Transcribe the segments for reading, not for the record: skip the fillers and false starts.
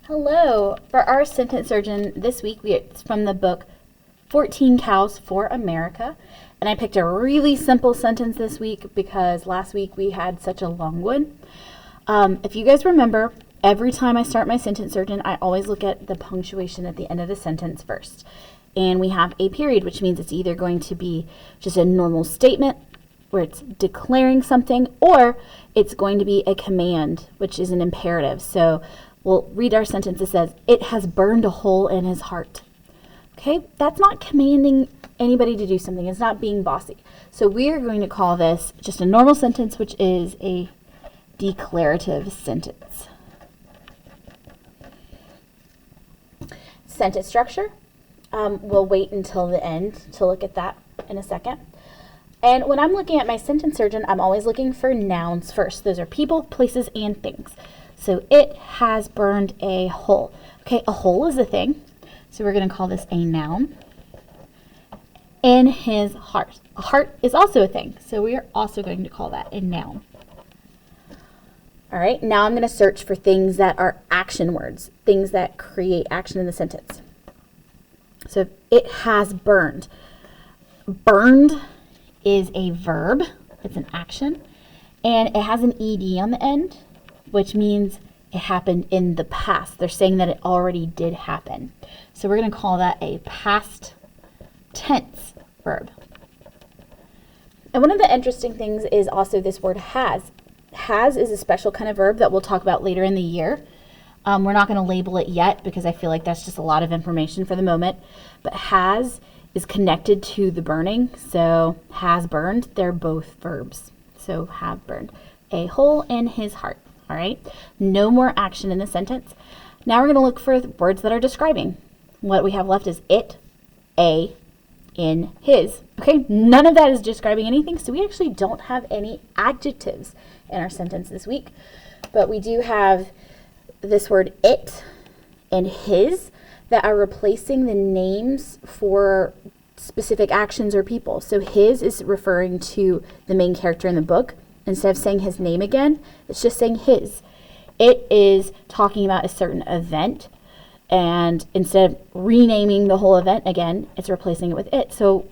Hello! For our sentence surgeon this week, it's from the book 14 Cows for America. And I picked a really simple sentence this week because last week we had such a long one. If you guys remember, every time I start my sentence surgeon, I always look at the punctuation at the end of the sentence first. And we have a period, which means it's either going to be just a normal statement where it's declaring something, or it's going to be a command, which is an imperative. So we'll read our sentence. It says, "It has burned a hole in his heart." Okay, that's not commanding anybody to do something. It's not being bossy. So we are going to call this just a normal sentence, which is a declarative sentence. Sentence structure. We'll wait until the end to look at that in a second. And when I'm looking at my sentence surgeon, I'm always looking for nouns first. Those are people, places, and things. So it has burned a hole. Okay, a hole is a thing. So we're going to call this a noun. In his heart. A heart is also a thing. So we are also going to call that a noun. All right, now I'm going to search for things that are action words, things that create action in the sentence. So it has burned. Burned is a verb. It's an action. And it has an ed on the end, which means it happened in the past. They're saying that it already did happen. So we're going to call that a past tense verb. And one of the interesting things is also this word has. Has is a special kind of verb that we'll talk about later in the year. We're not going to label it yet because I feel like that's just a lot of information for the moment. But has is connected to the burning. So has burned, they're both verbs. So have burned. A hole in his heart. All right, no more action in the sentence. Now we're going to look for words that are describing. What we have left is it, a, in, his. Okay, none of that is describing anything, so we actually don't have any adjectives in our sentence this week. But we do have this word it and his that are replacing the names for specific actions or people. So his is referring to the main character in the book. Instead of saying his name again, it's just saying his. It is talking about a certain event, and instead of renaming the whole event again, it's replacing it with it. So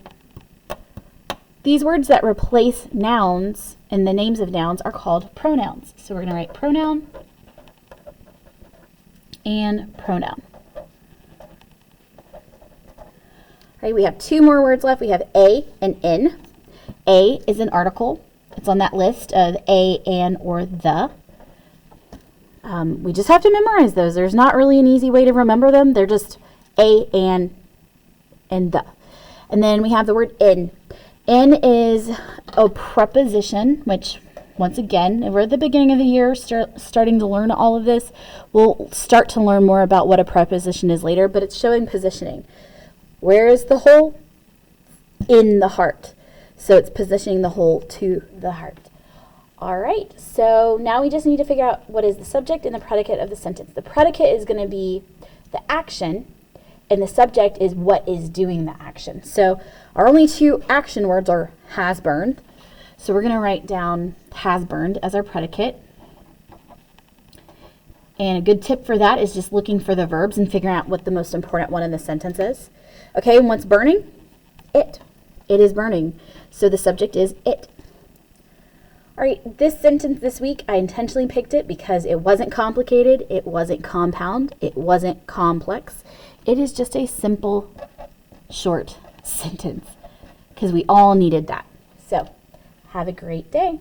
these words that replace nouns and the names of nouns are called pronouns. So we're going to write pronoun and pronoun. All right, we have two more words left. We have a and in. A is an article. It's on that list of a, an, or the. We just have to memorize those. There's not really an easy way to remember them. They're just a, an, and the. And then we have the word in. In is a preposition, which, once again, we're at the beginning of the year, starting to learn all of this. We'll start to learn more about what a preposition is later, but it's showing positioning. Where is the hole? In the heart. So it's positioning the hole to the heart. All right, so now we just need to figure out what is the subject and the predicate of the sentence. The predicate is going to be the action, and the subject is what is doing the action. So our only two action words are has burned. So we're going to write down has burned as our predicate. And a good tip for that is just looking for the verbs and figuring out what the most important one in the sentence is. Okay, and what's burning? It. It is burning. So the subject is it. All right, this sentence this week, I intentionally picked it because it wasn't complicated, it wasn't compound, it wasn't complex. It is just a simple, short sentence because we all needed that. So have a great day.